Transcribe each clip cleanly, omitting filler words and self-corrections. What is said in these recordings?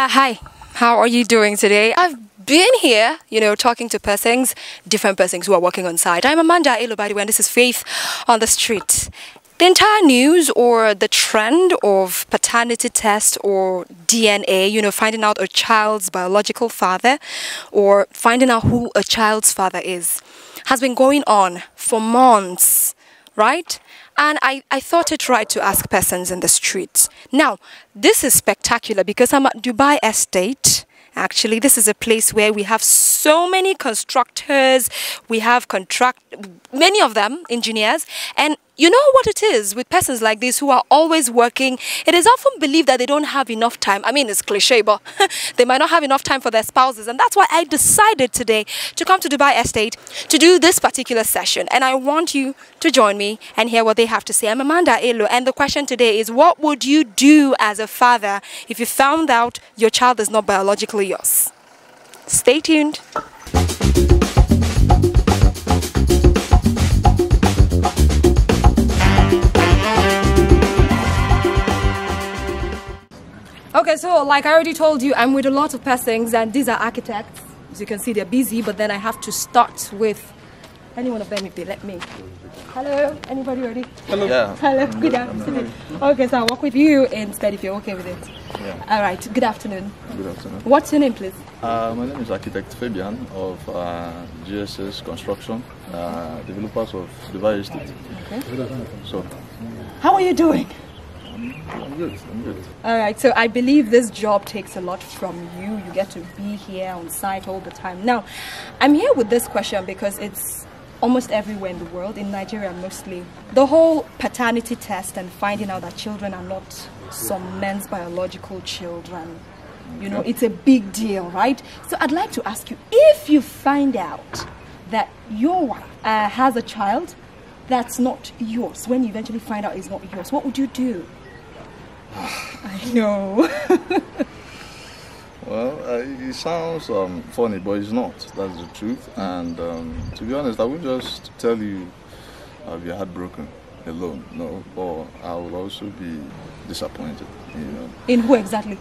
Hi, how are you doing today? I've been here, talking to different persons who are working on site. I'm Amanda Elo, by the way, and this is Faith on the Street. The entire news or the trend of paternity test or DNA, finding out a child's biological father or finding out who a child's father is, has been going on for months, right? And I thought it right to ask persons in the streets. Now, this is spectacular because I'm at Dubai Estate. Actually, this is a place where we have so many constructors, we have many of them, engineers, and you know what it is with persons like this who are always working. It is often believed that they don't have enough time. I mean, it's cliche, but they might not have enough time for their spouses. And that's why I decided today to come to Dubai Estate to do this particular session. And I want you to join me and hear what they have to say. I'm Amanda Elo, and the question today is, what would you do as a father if you found out your child is not biologically yours? Stay tuned. Okay, so like I already told you, I'm with a lot of persons, and these are architects. As you can see, they're busy, but then I have to start with any one of them if they let me. Hello, anybody ready? Hello. Yeah. Hello, good afternoon. Okay, so I'll work with you instead if you're okay with it. Yeah. All right, good afternoon. Good afternoon. What's your name, please? My name is Architect Fabian of GSS Construction, developers of Dubai Estate. Okay. So, how are you doing? I'm good. All right, so I believe this job takes a lot from you. You get to be here on site all the time. Now, I'm here with this question because it's almost everywhere in the world, in Nigeria mostly. The whole paternity test and finding out that children are not some men's biological children. It's a big deal, right? So I'd like to ask you, if you find out that your wife has a child that's not yours, when you eventually find out it's not yours, what would you do? I know. Well, it sounds funny, but it's not. That's the truth. And to be honest, I would just tell you I'll be heartbroken alone. No, or I will also be disappointed. In who exactly?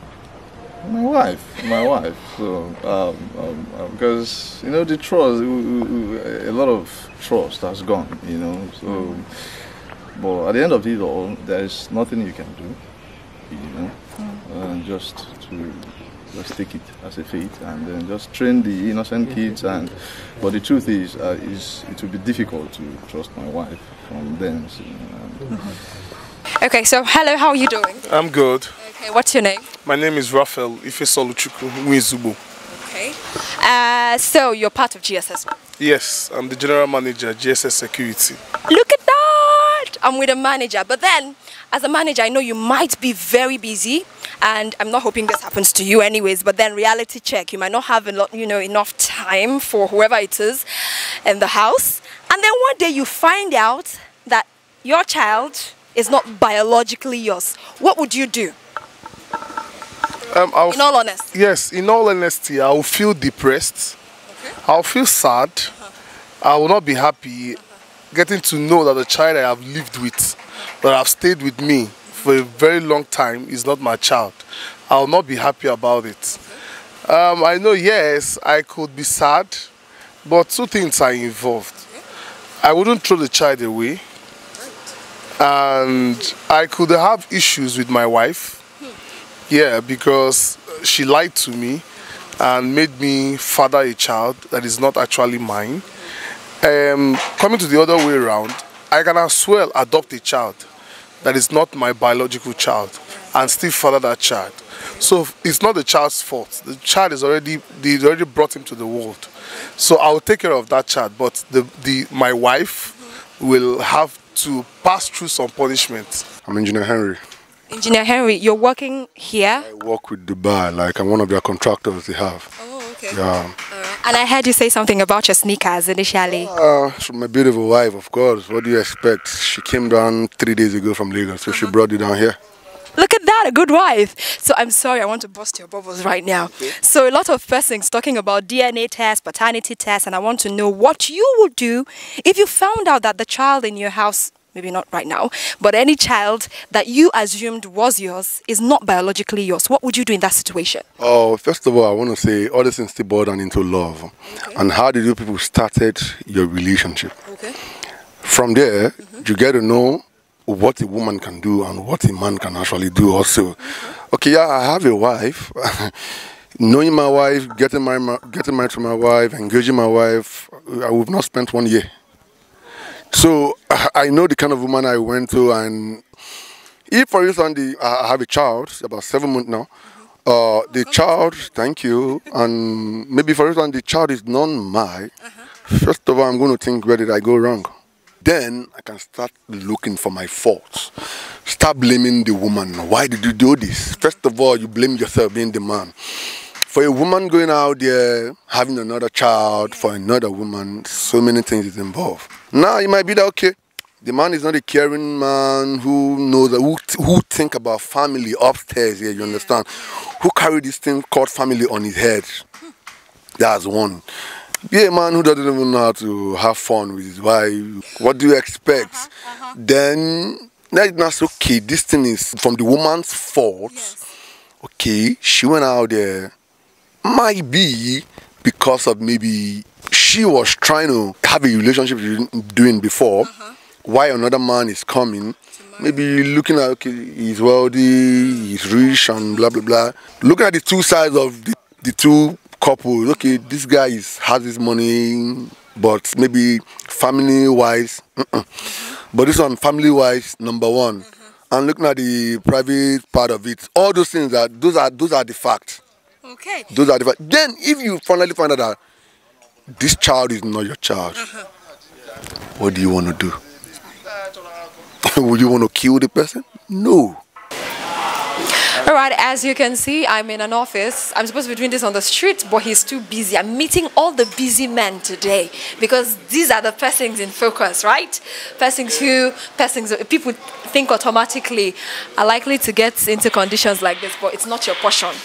My wife. So, because the trust, a lot of trust has gone. So, but at the end of it all, there's nothing you can do. Just take it as a fate, and then just train the innocent kids. But the truth is it will be difficult to trust my wife from then. Okay, so hello, how are you doing? I'm good. Okay, what's your name? My name is Raphael Ifesoluchukwu Nwizubo. Okay. So you're part of GSS? Yes, I'm the general manager, GSS Security. Look at that! I'm with a manager, but then as a manager, I know you might be very busy, and I'm not hoping this happens to you anyways, but then reality check, you might not have enough time for whoever it is in the house, and then one day you find out that your child is not biologically yours. What would you do? In all honesty? Yes, in all honesty, I will feel depressed. Okay. I'll feel sad. I will not be happy getting to know that the child I have lived with, that have stayed with me for a very long time, is not my child. I will not be happy about it. I know, yes, I could be sad, but two things are involved. I wouldn't throw the child away, and I could have issues with my wife. Yeah, because she lied to me and made me father a child that is not actually mine. Coming to the other way around, I can as well adopt a child that is not my biological child and still father that child. So it's not the child's fault. The child is they already brought him to the world. So I will take care of that child, but my wife will have to pass through some punishment. I'm Engineer Henry. Engineer Henry, you're working here? I work with Dubai, like I'm one of their contractors they have. Oh, okay. Yeah. And I heard you say something about your sneakers initially. From my beautiful wife, of course. What do you expect? She came down 3 days ago from Lagos, so she brought it down here. Look at that, a good wife. So I'm sorry, I want to burst your bubbles right now. Okay. So a lot of persons talking about DNA tests, paternity tests, and I want to know what you would do if you found out that the child in your house maybe not right now, but any child that you assumed was yours is not biologically yours, what would you do in that situation? Oh, first of all, I want to say all this things still boil down into love. Okay. And how did you people started your relationship? Okay. From there, you get to know what a woman can do and what a man can actually do also. Okay, yeah, I have a wife. Knowing my wife, getting married to my wife, engaging my wife, I would not spent 1 year. So I know the kind of woman I went to, and if for instance I have a child, about 7 months now, the child, thank you, and maybe for instance the child is not mine, first of all I'm going to think, where did I go wrong? Then I can start looking for my faults. Start blaming the woman. Why did you do this? First of all, you blame yourself being the man. For a woman going out there, having another child for another woman, so many things is involved. Now, it might be that, okay, the man is not a caring man who knows, who think about family upstairs here, you understand? Who carry this thing called family on his head. That's one. Be a man who doesn't even know how to have fun with his wife. What do you expect? Then, that's okay. This thing is from the woman's fault. Yes. Okay, she went out there. Might be because of maybe she was trying to have a relationship she didn't doing before. Why another man is coming. Maybe looking at, okay, he's wealthy, he's rich, and blah, blah, blah. Looking at the two sides of the two couples. Okay, this guy has his money, but maybe family-wise, but this one, family-wise, number one. And looking at the private part of it, all those things, those are the facts. Okay. Those are the facts. Then, if you finally find out that this child is not your child, what do you want to do? Would you want to kill the person? No. All right, as you can see, I'm in an office. I'm supposed to be doing this on the street, but he's too busy. I'm meeting all the busy men today because these are the persons in focus, right? People think automatically are likely to get into conditions like this, but it's not your portion.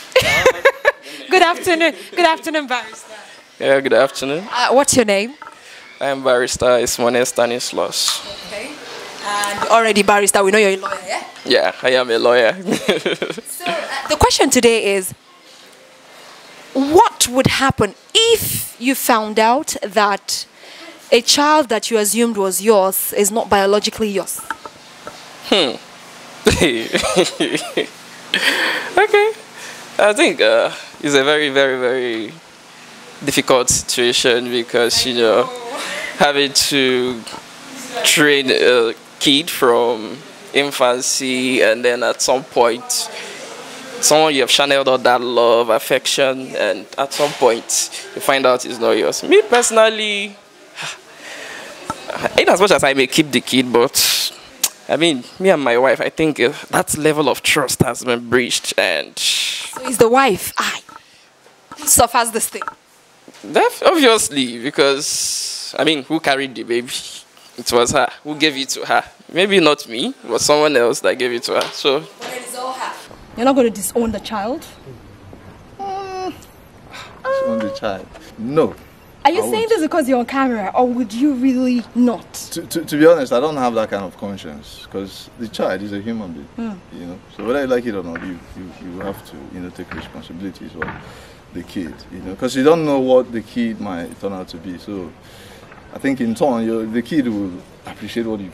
Good afternoon. Good afternoon, Barrister. Yeah, good afternoon. What's your name? I am Barrister Ismone Stanislaus. Okay. And already Barrister, we know you're a lawyer, yeah? Yeah, I am a lawyer. So the question today is, what would happen if you found out that a child that you assumed was yours is not biologically yours? Okay. I think it's a very, very, very difficult situation because, you know, having to train a kid from infancy and then at some point someone you have channeled all that love, affection, and at some point you find out it's not yours. Me personally, in as much as I may keep the kid, but I mean, me and my wife, I think that level of trust has been breached. And so is the wife suffers this thing? Obviously, because I mean, who carried the baby? It was her. Who gave it to her? Maybe not me, but someone else that gave it to her. So but it is all her. You're not going to disown the child? Disown the child? No. Are you saying this because you're on camera, or would you really not? To be honest, I don't have that kind of conscience because the child is a human being, you know. So whether you like it or not, you have to, you know, take responsibilities for the kid, you know, because you don't know what the kid might turn out to be. So I think in turn, the kid will appreciate what you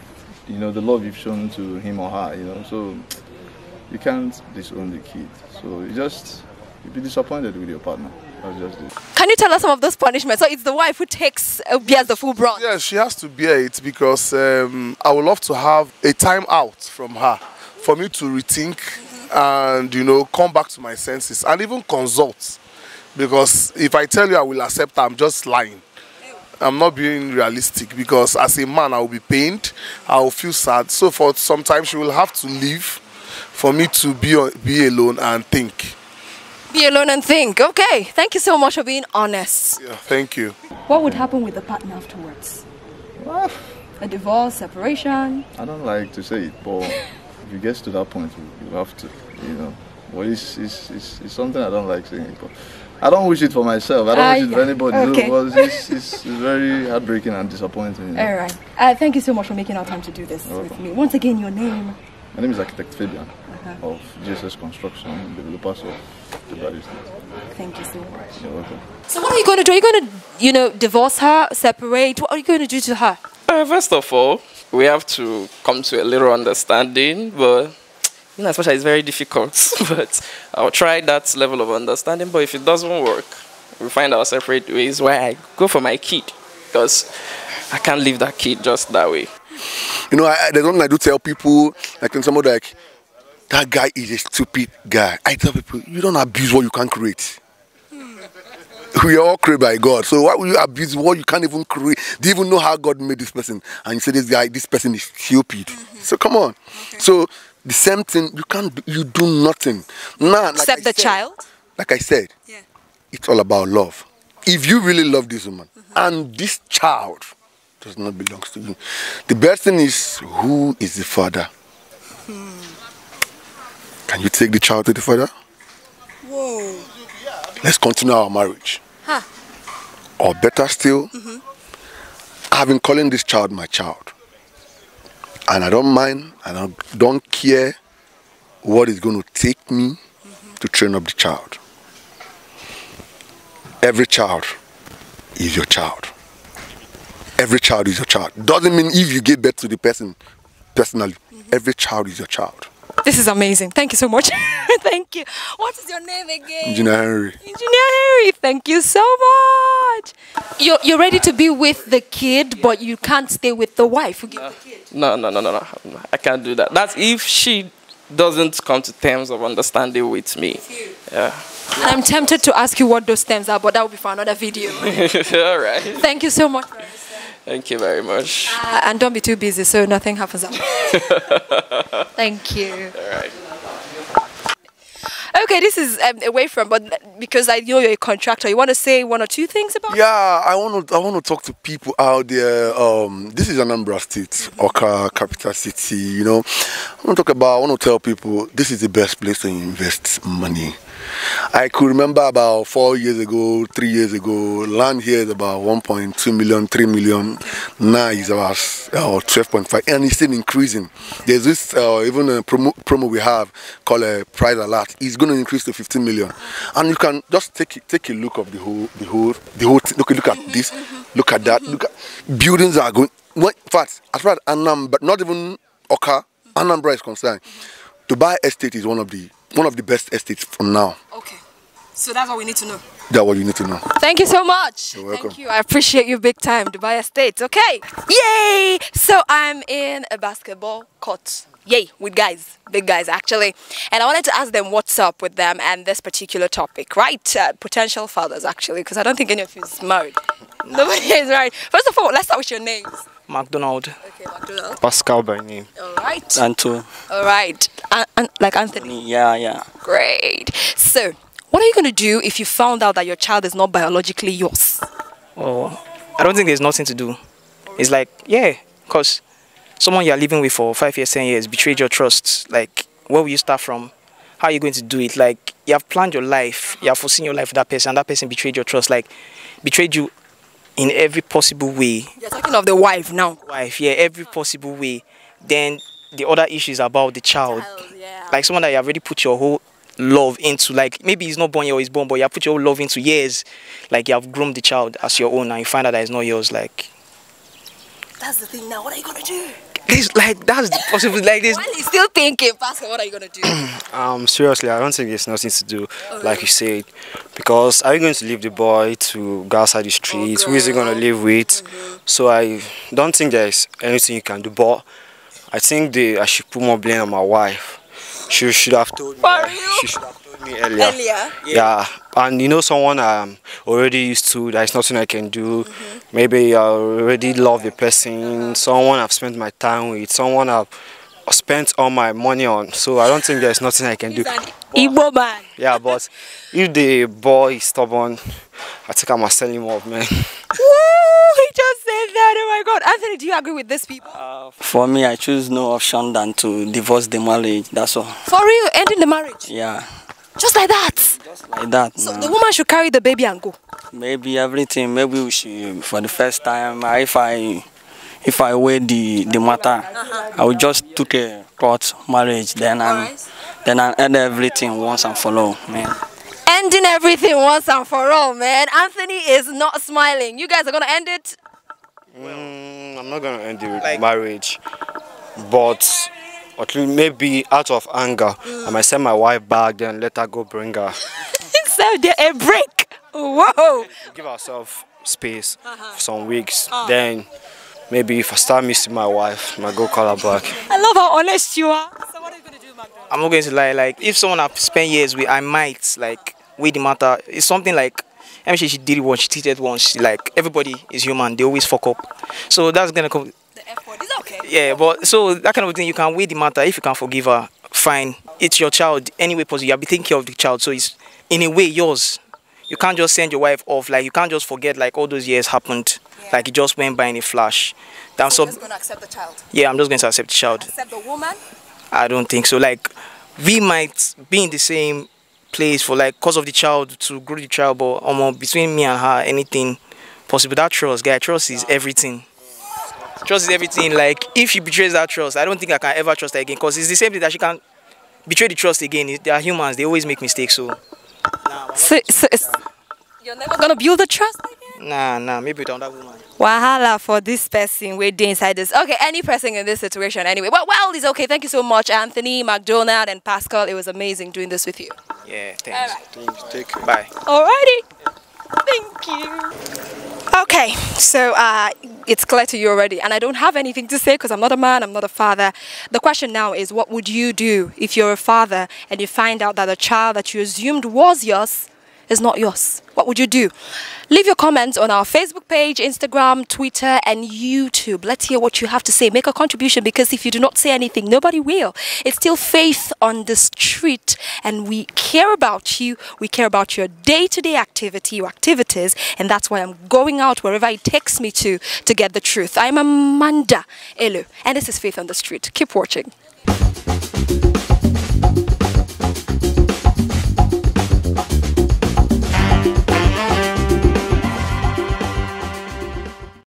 know, the love you've shown to him or her, you know. So you can't disown the kid. So you'll be disappointed with your partner. That's just it. Can you tell us some of those punishments? So it's the wife who bears the full brunt. Yeah, she has to bear it because I would love to have a time out from her for me to rethink and, you know, come back to my senses and even consult. Because if I tell you I will accept, I'm just lying. I'm not being realistic because as a man I will be pained, I will feel sad. So for some time she will have to leave for me to be alone and think. Be alone and think. Okay, thank you so much for being honest. Yeah, thank you. What would happen with the partner afterwards? Well, a divorce, separation? I don't like to say it, but if it gets to that point, you have to, you know. Well, it's something I don't like saying. But I don't wish it for myself. I don't wish it for anybody. Okay. It's very heartbreaking and disappointing. You know? All right. Thank you so much for making our time to do this with me. Once again, your name? My name is Architect Fabian of GSS Construction, developers of the Valley State. Thank you so much. You're welcome. So what are you going to do? Are you going to, divorce her, separate? What are you going to do to her? First of all, we have to come to a little understanding, but especially it's very difficult. But I'll try that level of understanding. But if it doesn't work, we find our separate ways. Why I go for my kid, because I can't leave that kid just that way. There's something I do tell people, like when somebody like, that guy is a stupid guy. I tell people, you don't abuse what you can't create. We are all created by God. So why will you abuse what you can't even create? Do you even know how God made this person? And you say this person is stupid. So come on. Okay. So the same thing, you do nothing. Nah, except the child? Like I said, it's all about love. If you really love this woman, and this child does not belong to you, the best thing is, who is the father? Can you take the child to the father? Whoa. Let's continue our marriage. Huh. Or better still, I've been calling this child my child. And I don't mind, and I don't care what it's going to take me to train up the child. Every child is your child. Every child is your child. Doesn't mean if you give birth to the person personally, every child is your child. This is amazing. Thank you so much. Thank you. What is your name again? Engineer Henry. Engineer Henry, thank you so much. You're ready to be with the kid, but you can't stay with the wife who gave the kid. No. I can't do that. That's if she doesn't come to terms of understanding with me. Yeah. And I'm tempted to ask you what those terms are, but that will be for another video. All right. Thank you so much. Thank you very much. And don't be too busy so nothing happens. Thank you. All right. Okay, this is away from, but because I know you're a contractor, you want to say one or two things about it? Yeah, I want to talk to people out there. This is Anambra State, Oka, capital city. I want to tell people this is the best place to invest money. I could remember about 4 years ago, 3 years ago, land here is about 1.2 million, 3 million. Now it's about 12.5, and it's still increasing. There's this even a promo we have called a price alert. It's going to increase to 15 million, and you can just take a look of the whole thing. Look at this, look at that. Look at buildings are going. In fact, as far as Anambra, not even Oka, Anambra is concerned, Dubai Estate is one of the best estates for now. Okay. So that's what we need to know. That's what you need to know. Thank you so much. You're welcome. Thank you. I appreciate you big time, Dubai Estate. Okay. Yay! So I'm in a basketball court. Yay, with guys, big guys actually. And I wanted to ask them what's up with them and this particular topic, right? Potential fathers actually, because I don't think any of you is married. Nobody is married. First of all, let's start with your names. McDonald. Okay, McDonald. Pascal by name. Alright. Anto. Alright. Like Anthony? Yeah. Great. So, what are you going to do if you found out that your child is not biologically yours? Oh, I don't think there's nothing to do. It's like, because someone you're living with for 5 years, 10 years betrayed your trust. Like, where will you start from? How are you going to do it? Like, you have planned your life. You have foreseen your life with that person, and that person betrayed your trust. Like, betrayed you in every possible way. You're talking of the wife now. Wife, yeah, every possible way. Then the other issue is about the child. Like someone that you have already put your whole love into. Like maybe he's not born yet or he's born, but you have put your whole love into years. Like you have groomed the child as your own, and you find out that it's not yours. Like that's the thing now. What are you gonna do? That's the possibility. Like this. While he's still thinking, Pastor, what are you gonna do? Seriously, I don't think there's nothing to do, like you said, because are you going to leave the boy to go outside the streets? Who is he going to live with? So I don't think there's anything you can do, but I think I should put more blame on my wife. She should have told me. For real? She should have told me earlier. Yeah, and someone I'm already used to. There's nothing I can do. Maybe I already love the person. Someone I've spent my time with. Someone I've spent all my money on. So I don't think there's nothing I can do. Igbo man. Yeah, but if the boy is stubborn, I think I must tell him off, man. Woo! He just said that. Oh my God, Anthony, do you agree with this people? For me, I choose no option than to divorce the marriage. That's all. For real, ending the marriage. Yeah. Just like that? Just like that. So the woman should carry the baby and go? Maybe everything. Maybe we should, for the first time, if I weigh the matter, I will just took a court marriage, then I end everything once and for all, man. Ending everything once and for all, man. Anthony is not smiling. You guys are gonna end it? I'm not gonna end the marriage, but maybe out of anger, I might send my wife back, then let her go bring her. So there a break. Whoa. Give ourselves space for some weeks, then maybe if I start missing my wife, I might go call her back. I love how honest you are. So what are you gonna do, Magdalene? I'm not going to lie. Like, if someone I've spent years with, I might like weigh the matter. It's something like, I mean, she did it once, she cheated once. Like, everybody is human, they always fuck up. So that's gonna come. The F word is okay. Yeah, but so that kind of thing, you can weigh the matter. If you can forgive her, fine. It's your child anyway. Possible, you'll be taking care of the child, so it's in a way yours. You can't just send your wife off. Like, you can't just forget like all those years happened. Yeah. Like, it just went by in a flash. So you're just gonna accept the child? Yeah, I'm just going to accept the child. Accept the woman? I don't think so. Like, we might be in the same place for like cause of the child, to grow the child, but between me and her, anything possible. That trust, guy, trust is everything. Trust is everything. Like, if she betrays that trust, I don't think I can ever trust her again, because it's the same thing that she can betray the trust again. They are humans, they always make mistakes. So you're never gonna build the trust again? Nah, maybe without that woman. Wahala for this person waiting inside this. Okay, any person in this situation anyway. Well, it's okay. Thank you so much, Anthony, McDonald, and Pascal. It was amazing doing this with you. Yeah, thanks. All right. Take care. Bye. Alrighty. Thank you. Okay, so it's clear to you already, and I don't have anything to say because I'm not a man, I'm not a father. The question now is, what would you do if you're a father and you find out that the child that you assumed was yours is not yours? What would you do? Leave your comments on our Facebook page, Instagram, Twitter, and YouTube. Let's hear what you have to say. Make a contribution, because if you do not say anything, nobody will. It's still Faith on the Street, and we care about you. We care about your day-to-day activities, and that's why I'm going out wherever it takes me to get the truth. I'm Amanda Elu, and this is Faith on the Street. Keep watching.